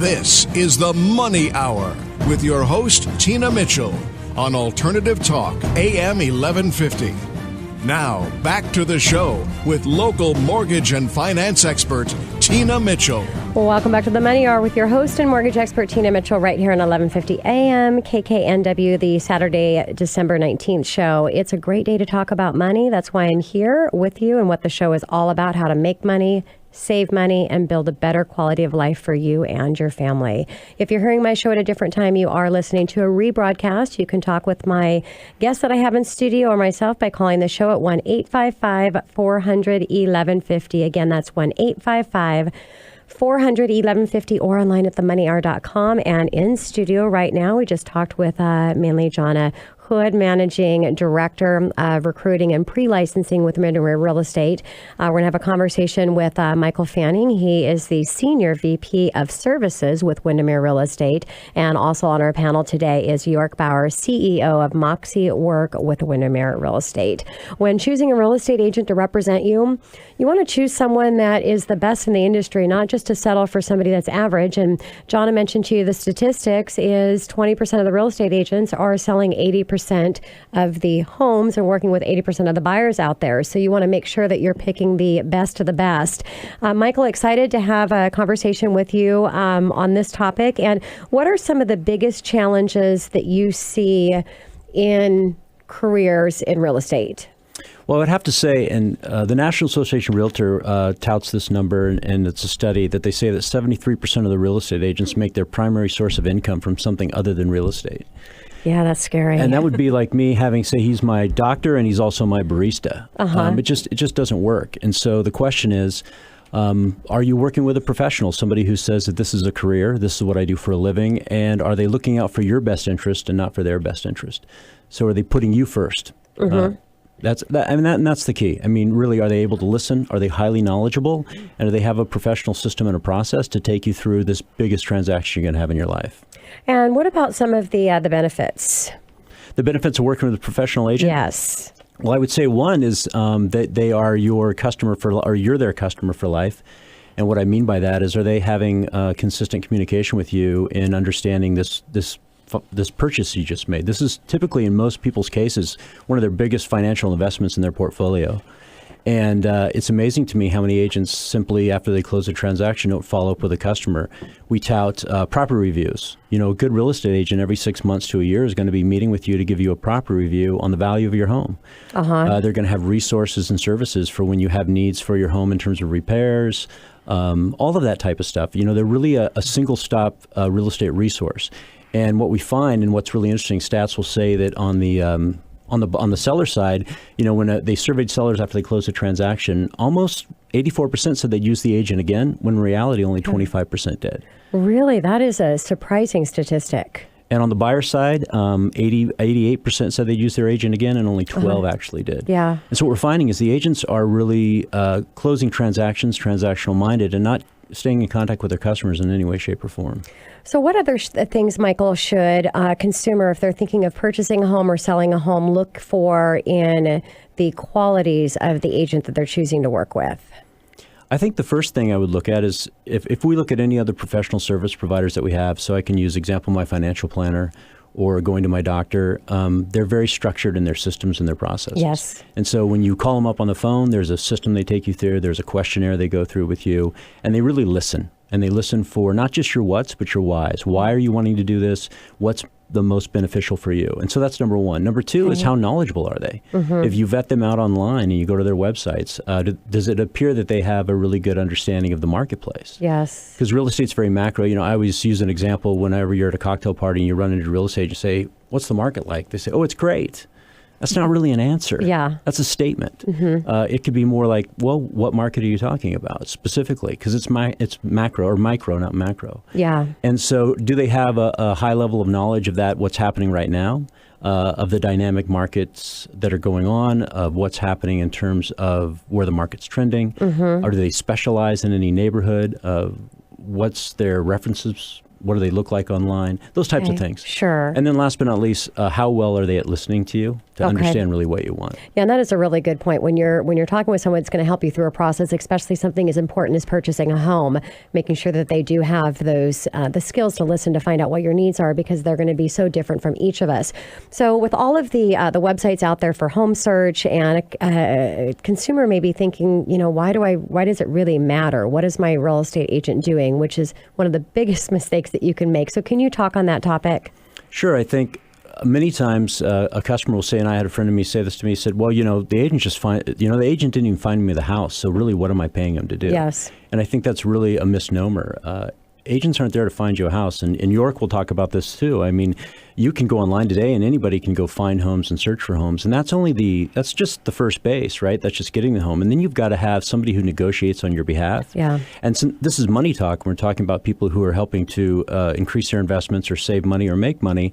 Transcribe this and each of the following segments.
This is the Money Hour with your host, Tina Mitchell, on Alternative Talk, AM 1150. Now, back to the show with local mortgage and finance expert, Tina Mitchell. Well, welcome back to the Money Hour with your host and mortgage expert, Tina Mitchell, right here on 1150 AM, KKNW, the Saturday, December 19th show. It's a great day to talk about money. That's why I'm here with you and what the show is all about, how to make money, save money, and build a better quality of life for you and your family. If you're hearing my show at a different time, you are listening to a rebroadcast. You can talk with my guests that I have in studio or myself by calling the show at 1-855-400-1150. Again, that's 1-855-400-1150 or online at themoneyhour.com. And in studio right now, we just talked with mainly Jonna Hood, Managing Director of Recruiting and Pre-Licensing with Windermere Real Estate. We're going to have a conversation with Michael Fanning. He is the Senior VP of Services with Windermere Real Estate. And also on our panel today is York Bauer, CEO of Moxie Work with Windermere Real Estate. When choosing a real estate agent to represent you, you want to choose someone that is the best in the industry, not just to settle for somebody that's average. And Jonna mentioned to you the statistics is 20% of the real estate agents are selling 80% of the homes and working with 80% of the buyers out there. So you want to make sure that you're picking the best of the best. Michael, excited to have a conversation with you on this topic. And what are some of the biggest challenges that you see in careers in real estate? Well, I would have to say, and the National Association of Realtor touts this number, and it's a study that they say that 73% of the real estate agents make their primary source of income from something other than real estate. Yeah, that's scary. And that would be like me having, say, he's my doctor and he's also my barista. It just doesn't work. And so the question is, are you working with a professional, somebody who says that this is a career, this is what I do for a living, and are they looking out for your best interest and not for their best interest? So are they putting you first? That's the key. I mean, really, are they able to listen? Are they highly knowledgeable? And do they have a professional system and a process to take you through this biggest transaction you're going to have in your life? And what about some of the benefits? The benefits of working with a professional agent? Yes. Well, I would say one is that they are your customer or you're their customer for life. And what I mean by that is, are they having consistent communication with you in understanding this purchase you just made? This is typically, in most people's cases, one of their biggest financial investments in their portfolio. And it's amazing to me how many agents simply, after they close a transaction, don't follow up with a customer. We tout property reviews. You know, a good real estate agent every 6 months to a year is going to be meeting with you to give you a property review on the value of your home. They're going to have resources and services for when you have needs for your home in terms of repairs, all of that type of stuff. You know, they're really a single-stop real estate resource. And what we find, and what's really interesting, stats will say that on the seller side, you know, when they surveyed sellers after they closed a transaction, almost 84% said they'd use the agent again, when in reality only 25% did. Really? That is a surprising statistic. And on the buyer side, 88% said they'd use their agent again, and only 12 actually did. Yeah. And so what we're finding is the agents are really closing transactions, transactional minded, and not staying in contact with their customers in any way, shape, or form. So what other things, Michael, should a consumer, if they're thinking of purchasing a home or selling a home, look for in the qualities of the agent that they're choosing to work with? I think the first thing I would look at is if we look at any other professional service providers that we have, so I can use example my financial planner or going to my doctor, they're very structured in their systems and their processes. Yes. And so when you call them up on the phone, there's a system they take you through, there's a questionnaire they go through with you, and they really listen. And they listen for not just your whats, but your whys. Why are you wanting to do this? What's the most beneficial for you? And so that's number one. Number two is, how knowledgeable are they? If you vet them out online and you go to their websites, does it appear that they have a really good understanding of the marketplace? Yes. Because real estate's very macro. You know, I always use an example whenever you're at a cocktail party and you run into real estate, you say, what's the market like? They say, oh, it's great. That's not really an answer. Yeah. That's a statement. It could be more like, well, what market are you talking about specifically? Because it's macro or micro, not macro. Yeah. And so do they have a high level of knowledge of that, what's happening right now, of the dynamic markets that are going on, of what's happening in terms of where the market's trending? Or do they specialize in any neighborhood? What's their references What do they look like online? Those types of things. Sure. And then last but not least, how well are they at listening to you to understand really what you want? Yeah, and that is a really good point. When you're talking with someone that's going to help you through a process, especially something as important as purchasing a home, making sure that they do have those the skills to listen to find out what your needs are, because they're going to be so different from each of us. So with all of the websites out there for home search, and a consumer may be thinking, why does it really matter? What is my real estate agent doing? Which is one of the biggest mistakes that you can make. So can you talk on that topic? Sure. I think many times a customer will say, and I had a friend of me say this to me, he said, well, the agent the agent didn't even find me the house. So really, what am I paying him to do? Yes. And I think that's really a misnomer. Agents aren't there to find you a house. And York will talk about this too. I mean, you can go online today and anybody can go find homes and search for homes. And that's just the first base, right? That's just getting the home. And then you've got to have somebody who negotiates on your behalf. Yeah. And so this is money talk. We're talking about people who are helping to increase their investments or save money or make money.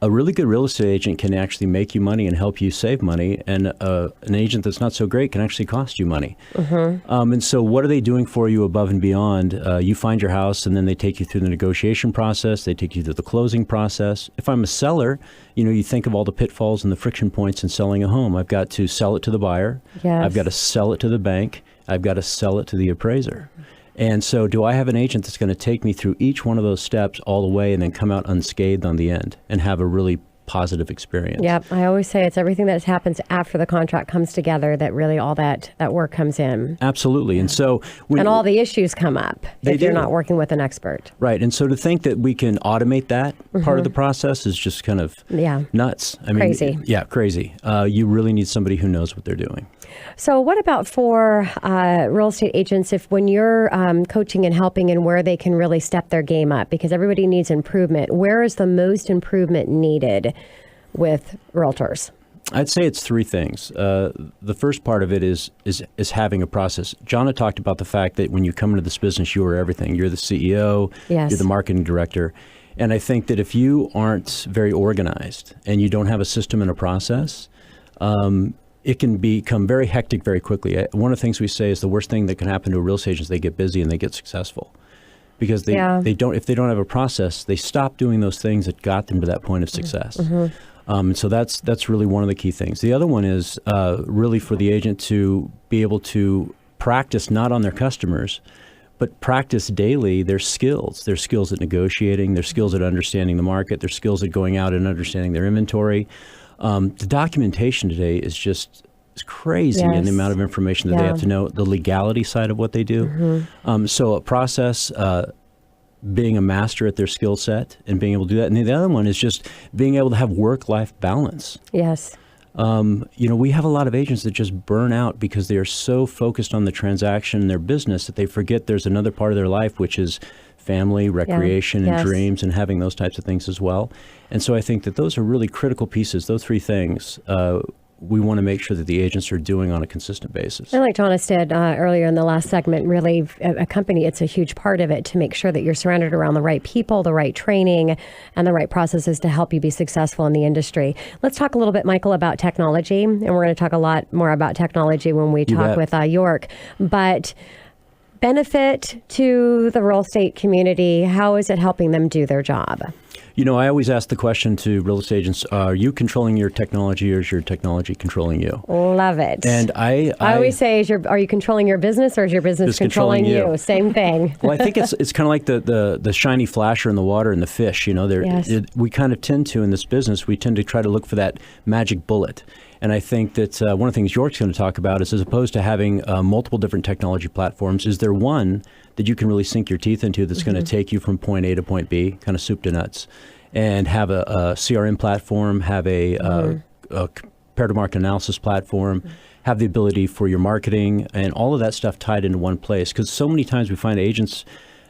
A really good real estate agent can actually make you money and help you save money, and an agent that's not so great can actually cost you money. And so what are they doing for you above and beyond? You find your house, and then they take you through the negotiation process. They take you through the closing process. If I'm a seller, you think of all the pitfalls and the friction points in selling a home. I've got to sell it to the buyer. Yes. I've got to sell it to the bank. I've got to sell it to the appraiser. And so do I have an agent that's going to take me through each one of those steps all the way and then come out unscathed on the end and have a really positive experience? Yep. I always say it's everything that happens after the contract comes together that really all that work comes in. Absolutely. And so and all the issues come up if you're not working with an expert. Right. And so to think that we can automate that part of the process is just kind of nuts. I mean, crazy. Yeah, crazy. You really need somebody who knows what they're doing. So what about for real estate agents, when you're coaching and helping, and where they can really step their game up? Because everybody needs improvement. Where is the most improvement needed with realtors? I'd say it's three things. The first part of it is having a process. Jonna talked about the fact that when you come into this business, you are everything. You're the CEO, yes. You're the marketing director. And I think that if you aren't very organized and you don't have a system and a process, it can become very hectic very quickly. One of the things we say is the worst thing that can happen to a real estate agent is they get busy and they get successful. Because if they don't have a process, they stop doing those things that got them to that point of success. So that's really one of the key things. The other one is really for the agent to be able to practice not on their customers, but practice daily their skills at negotiating, their skills at understanding the market, their skills at going out and understanding their inventory. The documentation today is just crazy in the amount of information that they have to know, the legality side of what they do. So a process, being a master at their skill set and being able to do that. And the other one is just being able to have work-life balance. Yes. We have a lot of agents that just burn out because they are so focused on the transaction and their business that they forget there's another part of their life, which is family, recreation, and dreams, and having those types of things as well. And so I think that those are really critical pieces. Those three things we want to make sure that the agents are doing on a consistent basis. And like Jonna said earlier in the last segment, really a company, it's a huge part of it to make sure that you're surrounded around the right people, the right training, and the right processes to help you be successful in the industry. Let's talk a little bit, Michael, about technology. And we're going to talk a lot more about technology when we talk with York. But benefit to the real estate community, how is it helping them do their job? I always ask the question to real estate agents, are you controlling your technology or is your technology controlling you? Love it. And I always say, are you controlling your business or is your business controlling you? Same thing. Well, I think it's kind of like the shiny flasher in the water and the fish. We kind of tend to, in this business, we tend to try to look for that magic bullet. And I think that one of the things York's going to talk about is, as opposed to having multiple different technology platforms, is there one that you can really sink your teeth into that's going to take you from point A to point B, kind of soup to nuts, and have a CRM platform, have a comparative market analysis platform, have the ability for your marketing, and all of that stuff tied into one place. Because so many times we find agents,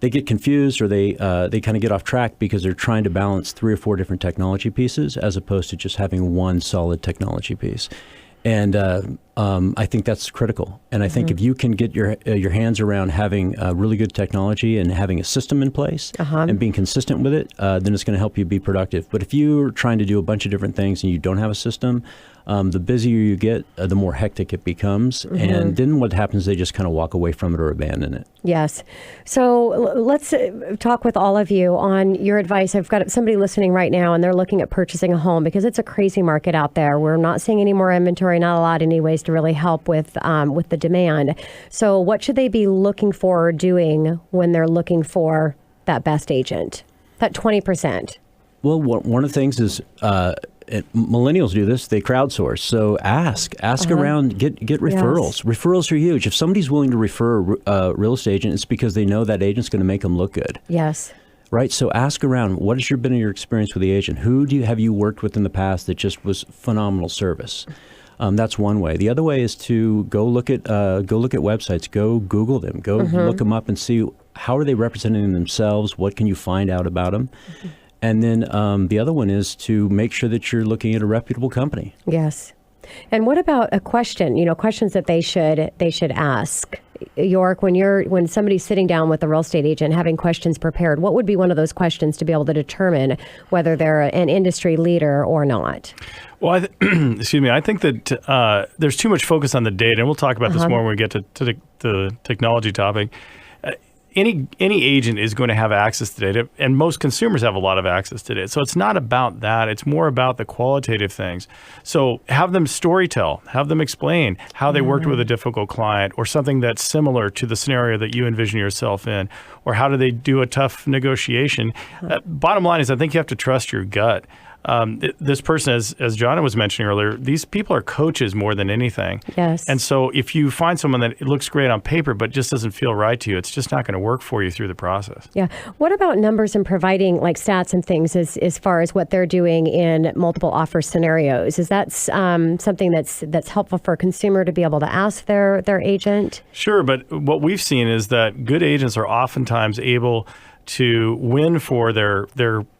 they get confused or they kind of get off track because they're trying to balance 3 or 4 different technology pieces as opposed to just having one solid technology piece. And I think that's critical. And I think if you can get your hands around having really good technology and having a system in place and being consistent with it, then it's going to help you be productive. But if you're trying to do a bunch of different things and you don't have a system, the busier you get, the more hectic it becomes. And then what happens is they just kind of walk away from it or abandon it. Yes. So let's talk with all of you on your advice. I've got somebody listening right now, and they're looking at purchasing a home because it's a crazy market out there. We're not seeing any more inventory, not a lot anyways, to really help with the demand. So what should they be looking for or doing when they're looking for that best agent, that 20%? Well, one of the things is millennials do this. They crowdsource. So ask around, get referrals. Yes. Referrals are huge. If somebody's willing to refer a real estate agent, it's because they know that agent's going to make them look good. Yes. Right. So ask around. What has been your experience with the agent? Who have you worked with in the past that just was phenomenal service? That's one way. The other way is to go look at websites. Go Google them. Go look them up and see how are they representing themselves. What can you find out about them? And then the other one is to make sure that you're looking at a reputable company. Yes. And what about a question? Questions that they should ask. York, when somebody's sitting down with a real estate agent having questions prepared, what would be one of those questions to be able to determine whether they're an industry leader or not? Well, excuse me. I think that there's too much focus on the data, and we'll talk about this more when we get to the technology topic. Any agent is going to have access to data, and most consumers have a lot of access to data. So it's not about that. It's more about the qualitative things. So have them storytell, have them explain how they worked with a difficult client or something that's similar to the scenario that you envision yourself in, or how do they do a tough negotiation. Bottom line is I think you have to trust your gut. This person, as Jonna was mentioning earlier, these people are coaches more than anything. Yes. And so if you find someone that it looks great on paper but just doesn't feel right to you, it's just not going to work for you through the process. Yeah. What about numbers and providing like stats and things as far as what they're doing in multiple offer scenarios? Is that something that's helpful for a consumer to be able to ask their agent? Sure, but what we've seen is that good agents are oftentimes able to win for their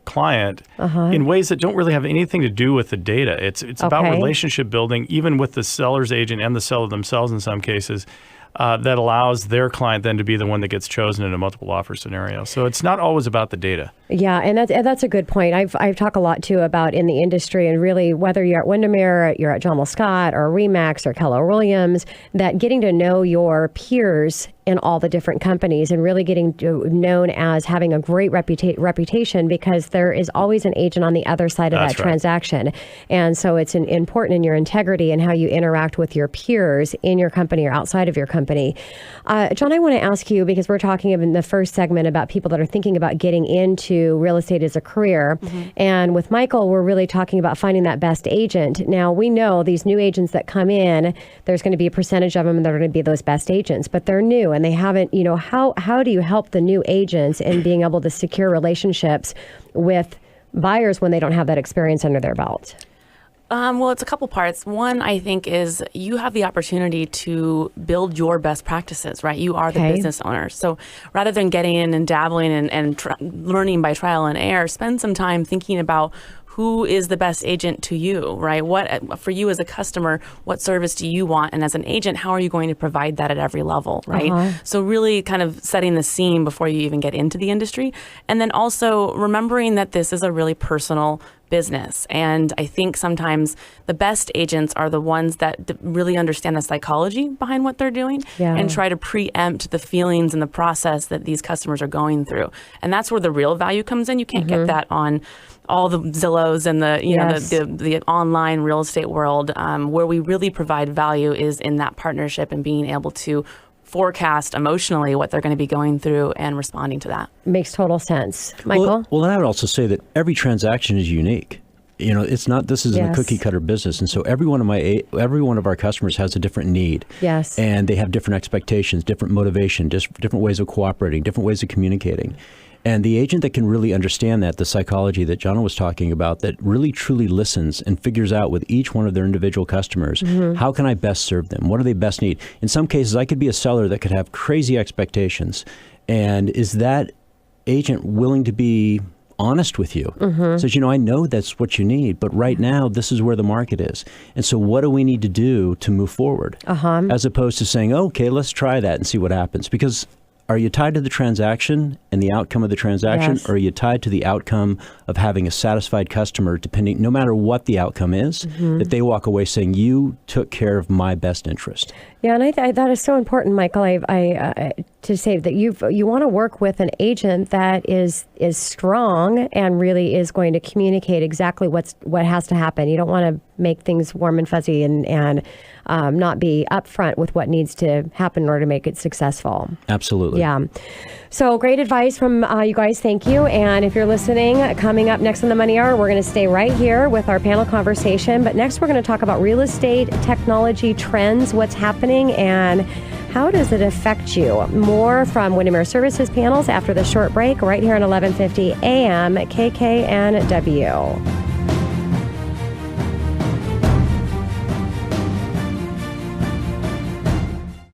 client in ways that don't really have anything to do with the data. It's about relationship building, even with the seller's agent and the seller themselves in some cases, that allows their client then to be the one that gets chosen in a multiple offer scenario. So it's not always about the data. Yeah, and that's a good point. I've talked a lot too about in the industry, and really whether you're at Windermere, you're at John L. Scott or Remax or Keller Williams, that getting to know your peers in all the different companies and really getting known as having a great reputation, because there is always an agent on the other side of that transaction. And so it's important in your integrity and how you interact with your peers in your company or outside of your company. John, I want to ask you, because we're talking in the first segment about people that are thinking about getting into real estate as a career. And with Michael, we're really talking about finding that best agent. Now, we know these new agents that come in, there's going to be a percentage of them that are going to be those best agents, but they're new and they haven't, how do you help the new agents in being able to secure relationships with buyers when they don't have that experience under their belt? Well, it's a couple parts. One, I think, is you have the opportunity to build your best practices, right? You are the business owner. So rather than getting in and dabbling and learning by trial and error, spend some time thinking about who is the best agent to you, right? What, for you as a customer, what service do you want? And as an agent, how are you going to provide that at every level, right? So really kind of setting the scene before you even get into the industry. And then also remembering that this is a really personal business. And I think sometimes the best agents are the ones that really understand the psychology behind what they're doing and try to preempt the feelings and the process that these customers are going through. And that's where the real value comes in. You can't get that on all the Zillows and the online real estate world. Where we really provide value is in that partnership and being able to forecast emotionally what they're going to be going through and responding to that. Makes total sense. Michael? Well, and I would also say that every transaction is unique. It's not, this isn't a cookie cutter business. And so every one of our customers has a different need. Yes. And they have different expectations, different motivation, just different ways of cooperating, different ways of communicating. And the agent that can really understand that, the psychology that Jonna was talking about, that really truly listens and figures out with each one of their individual customers, how can I best serve them? What do they best need? In some cases, I could be a seller that could have crazy expectations. And is that agent willing to be honest with you. Says, I know that's what you need, but right now this is where the market is. And so what do we need to do to move forward? As opposed to saying, okay, let's try that and see what happens. Because are you tied to the transaction and the outcome of the transaction, or are you tied to the outcome of having a satisfied customer, depending, no matter what the outcome is, that they walk away saying, you took care of my best interest? Yeah, and I that is so important, Michael. To say that you want to work with an agent that is strong and really is going to communicate exactly what has to happen. You don't want to make things warm and fuzzy and not be upfront with what needs to happen in order to make it successful. Absolutely. Yeah. So great advice from you guys. Thank you. And if you're listening, coming up next on the Money Hour, we're going to stay right here with our panel conversation. But next, we're going to talk about real estate technology trends, what's happening, and how does it affect you? More from Windermere Services panels after the short break right here on 1150 AM KKNW.